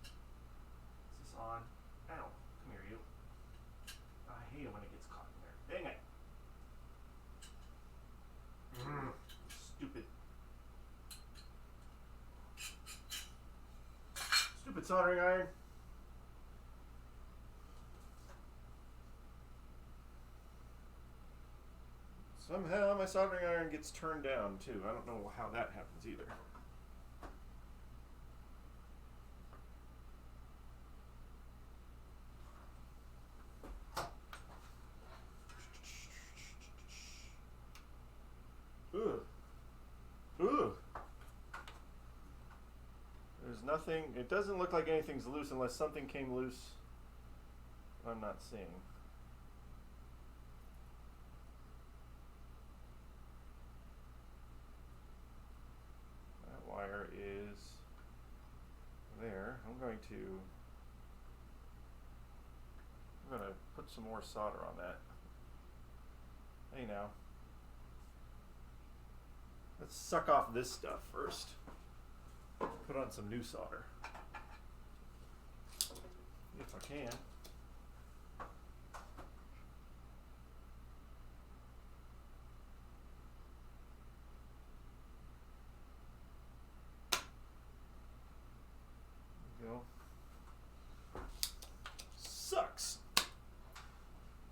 Is this on? Ow. Come here, you. I hate it when it gets caught in there. Dang it. Stupid. Stupid soldering iron. Somehow my soldering iron gets turned down too. I don't know how that happens either. Ugh. Ugh. There's nothing. It doesn't look like anything's loose unless something came loose I'm not seeing. That wire is there. I'm going to put some more solder on that. Hey now. Let's suck off this stuff first. Put on some new solder. If I can. There we go. Sucks.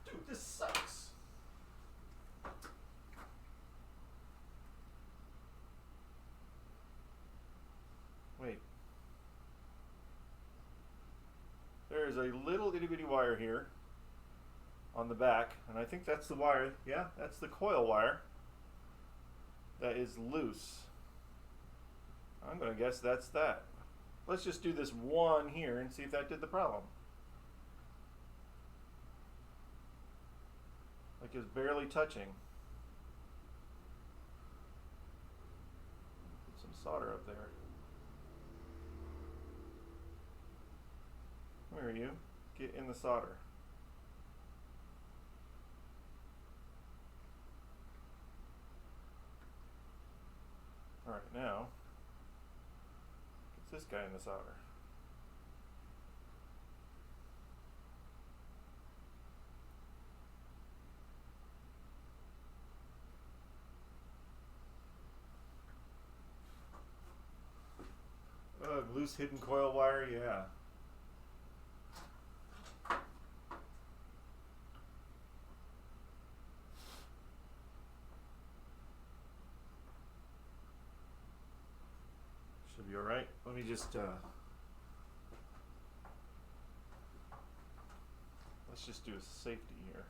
Dude, this sucks. Wait. There is a little itty bitty wire here on the back, and I think that's the wire. Yeah, that's the coil wire that is loose. I'm going to guess that's that. Let's just do this one here and see if that did the problem. Like it's barely touching. Put some solder up there. Where are you? Get in the solder. Alright, now, get this guy in the solder. Loose hidden coil wire, yeah. Should be alright. Let me just, let's just do a safety here.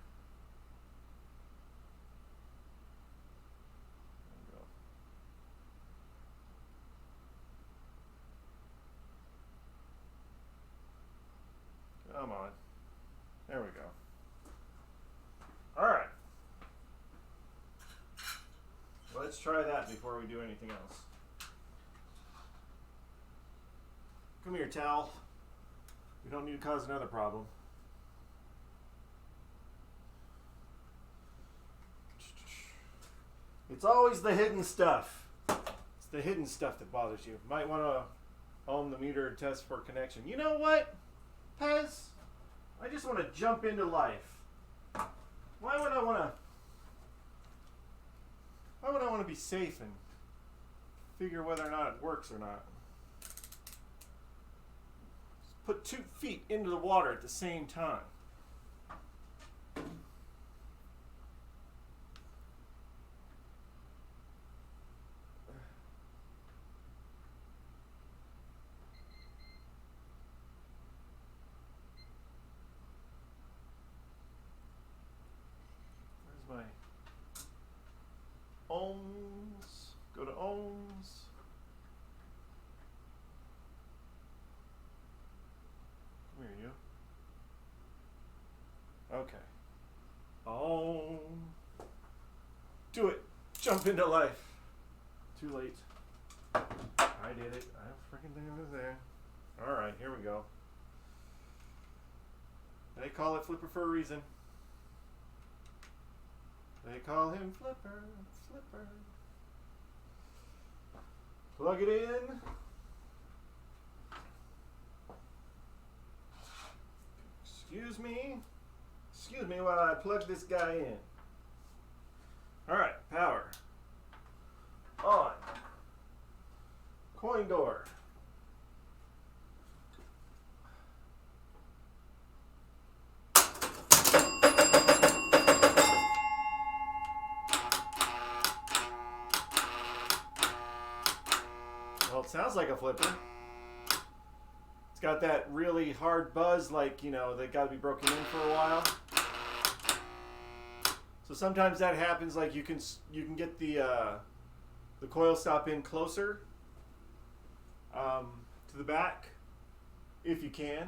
Come on. There we go. Alright. Let's try that before we do anything else. Come here, towel. We don't need to cause another problem. It's always the hidden stuff. It's the hidden stuff that bothers you. Might want to ohm the meter test for connection. You know what, Pez? I just want to jump into life. Why would I want to be safe and figure whether or not it works or not? Just put 2 feet into the water at the same time. My ohms, go to ohms. Come here, you. Okay. Ohm. Do it. Jump into life. Too late. I did it. I freaking think it was there. Alright, here we go. They call it Flipper for a reason. They call him Flipper, Flipper. Plug it in. Excuse me while I plug this guy in. All right, power on. Coin door. Well, it sounds like a flipper. It's got that really hard buzz, like, you know, they got to be broken in for a while. So sometimes that happens, like you can get the coil stop in closer to the back if you can.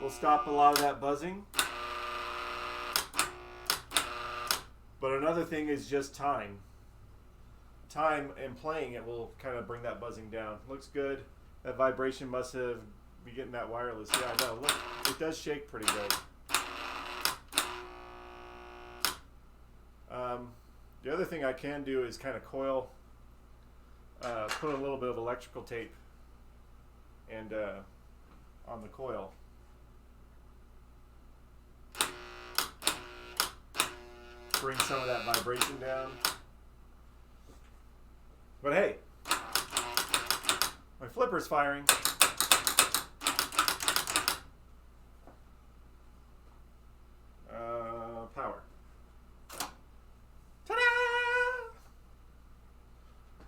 Will stop a lot of that buzzing. But another thing is just time. Time and playing it will kind of bring that buzzing down. Looks good. That vibration must have be getting that wireless. Yeah, I know. Look, it does shake pretty good. The other thing I can do is kind of coil, put a little bit of electrical tape and on the coil. Bring some of that vibration down. But hey, my flipper's firing. Power. Ta-da!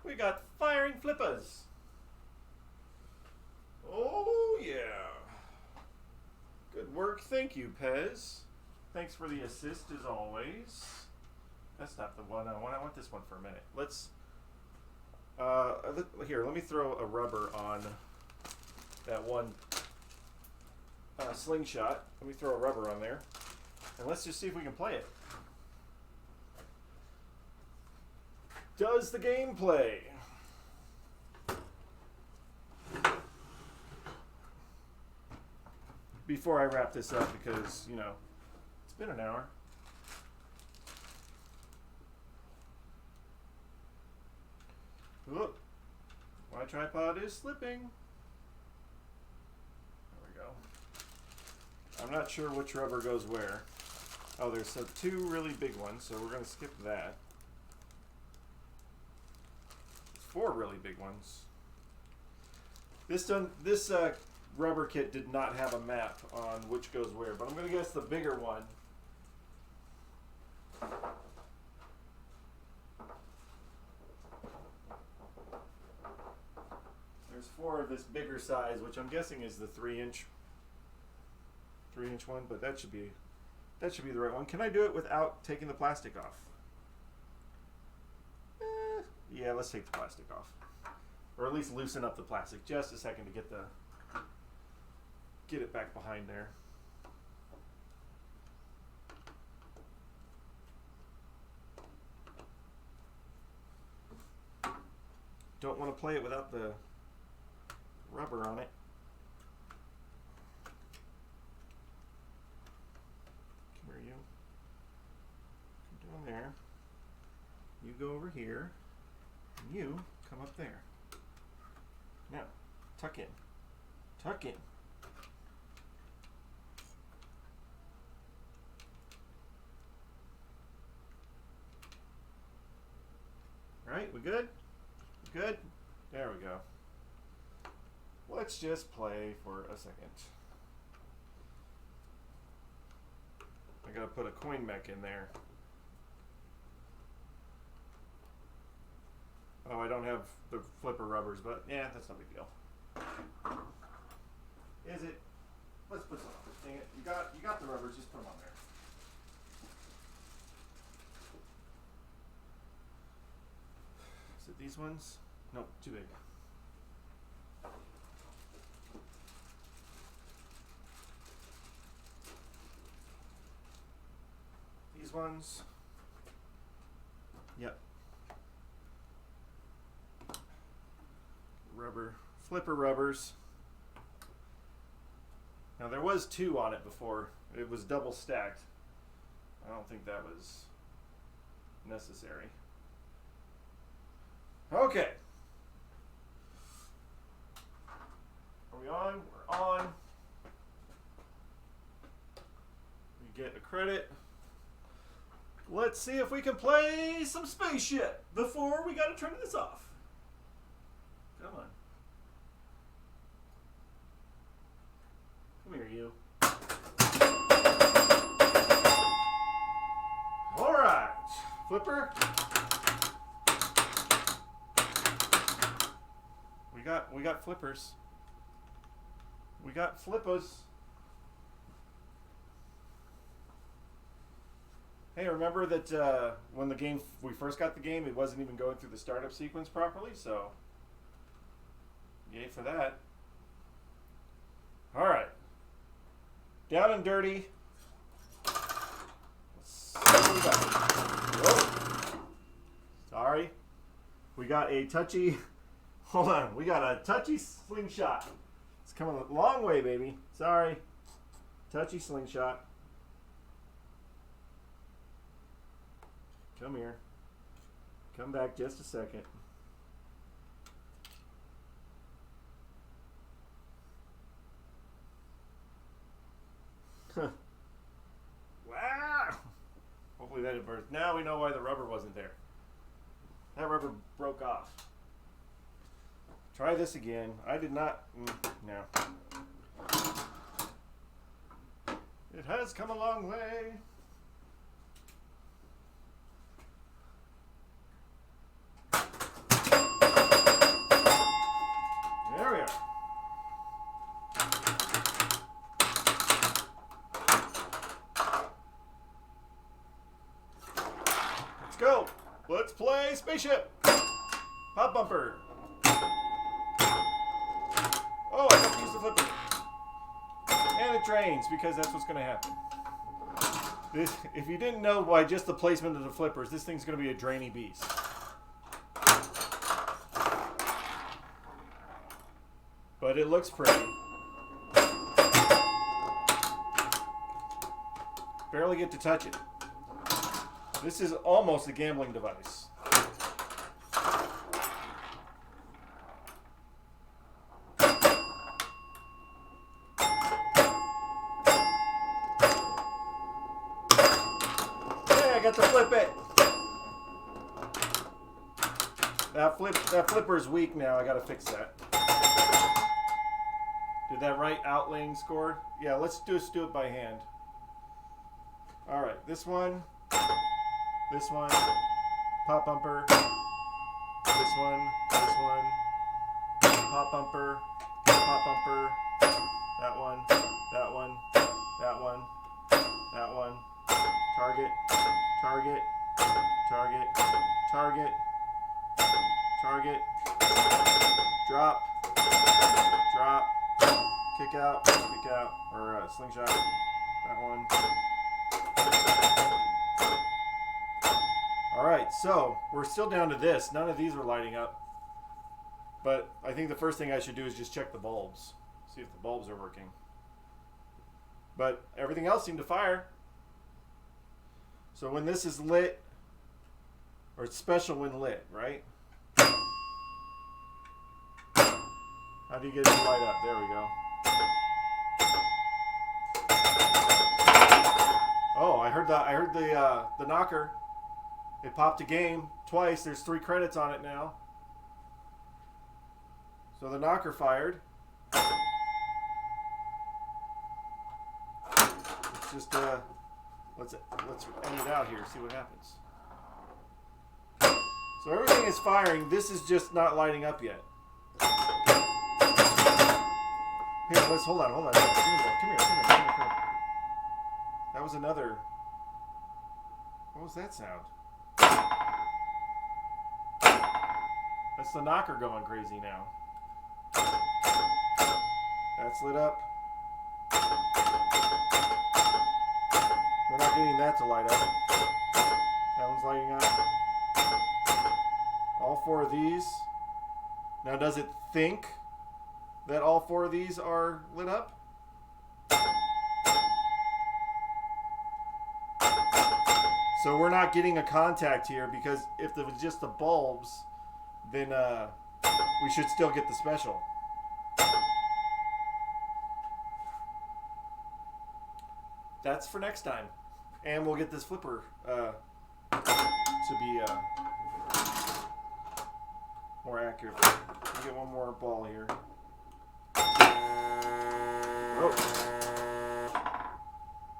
We got firing flippers. Oh yeah. Good work. Thank you, Pez. Thanks for the assist as always. That's not the one I want. I want this one for a minute. Let's here, let me throw a rubber on that one slingshot. Let me throw a rubber on there. And let's just see if we can play it. Does the game play? Before I wrap this up, because, you know, it's been an hour. Look, my tripod is slipping. There we go. I'm not sure which rubber goes where. Oh, there's two really big ones, so we're going to skip that. 4 really big ones. This rubber kit did not have a map on which goes where, but I'm going to guess the bigger one. There's 4 of this bigger size, which I'm guessing is the 3-inch one, but that should be the right one. Can I do it without taking the plastic off? Yeah, let's take the plastic off, or at least loosen up the plastic just a second to get it back behind there. Don't want to play it without the rubber on it. Come here, you. Come down there. You go over here. And you come up there. Now, tuck in. Tuck in. Right, we good? Good? There we go. Let's just play for a second. I gotta put a coin mech in there. Oh, I don't have the flipper rubbers, but yeah, that's no big deal. Is it? Let's put some on. Dang it. You got the rubbers, just put them on there. Is it these ones? No, too big. These ones. Yep. Rubber, flipper rubbers. Now there was 2 on it before. It was double stacked. I don't think that was necessary. Okay. we on? We're on. We get a credit. Let's see if we can play some Spaceship before we gotta turn this off. Come on. Come here, you. Alright. Flipper. We got flippers. We got flippers. Hey, remember that when we first got the game, it wasn't even going through the startup sequence properly, so yay for that. Alright. Down and dirty. Let's see what we got. Whoa. Sorry. We got a touchy... Hold on. We got a touchy slingshot. It's coming a long way, baby. Sorry. Touchy slingshot. Come here. Come back just a second. Wow! Hopefully that didn't burst. Now we know why the rubber wasn't there. That rubber broke off. Try this again. I did not. No. It has come a long way. There we are. Let's go. Let's play Spaceship. Pop bumper. Oh, I have to use the flipper. And it drains because that's what's going to happen. If you didn't know by just the placement of the flippers, this thing's going to be a drainy beast. But it looks pretty. Barely get to touch it. This is almost a gambling device. I got to flip it. That flipper's weak now. I gotta fix that. Did that right outlaying score? Yeah, let's just do it by hand. All right, this one, pop bumper, this one, pop bumper, that one, that one, target, drop, kick out, or slingshot, that one. Alright, so we're still down to this. None of these are lighting up. But I think the first thing I should do is just check the bulbs. See if the bulbs are working. But everything else seemed to fire. So when this is lit, or it's special when lit, right? How do you get it to light up? There we go. Oh, I heard the knocker. It popped a game twice. There's 3 credits on it now. So the knocker fired. Let's just let's end it out here. See what happens. So everything is firing. This is just not lighting up yet. Here, let's hold on. Come here. That was another. What was that sound? That's the knocker going crazy now. That's lit up. We're not getting that to light up. That one's lighting up. All 4 of these. Now, does it think that all 4 of these are lit up? So we're not getting a contact here because if it was just the bulbs, then we should still get the special. that's for next time. And we'll get this flipper to be more accurate. We'll get one more ball here. Oh.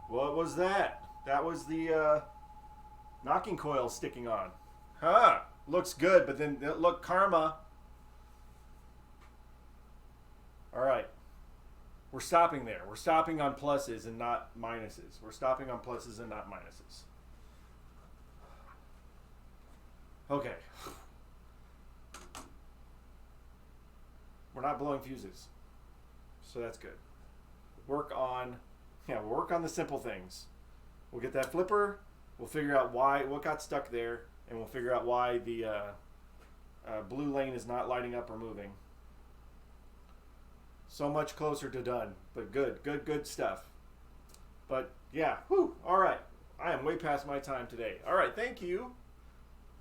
What was that? That was the knocking coil sticking on. Huh. Looks good, but then look, karma. All right. We're stopping there. We're stopping on pluses and not minuses. We're stopping on pluses and not minuses. Okay. We're not blowing fuses. So that's good. Work on the simple things. We'll get that flipper. We'll figure out what got stuck there, and we'll figure out why the blue lane is not lighting up or moving. So much closer to done, but good stuff. But yeah, all right. I am way past my time today. All right, thank you.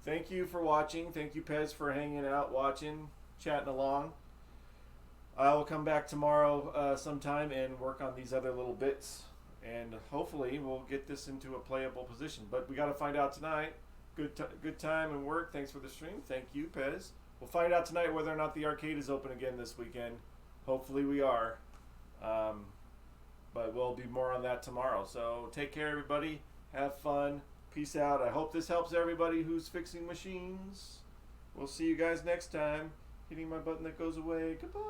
Thank you for watching. Thank you, Pez, for hanging out, watching, chatting along. I will come back tomorrow sometime and work on these other little bits, and hopefully we'll get this into a playable position. But we got to find out tonight. Good time and work. Thanks for the stream. Thank you, Pez. We'll find out tonight whether or not the arcade is open again this weekend. Hopefully we are. But we'll be more on that tomorrow. So take care, everybody. Have fun. Peace out. I hope this helps everybody who's fixing machines. We'll see you guys next time. Hitting my button that goes away. Goodbye.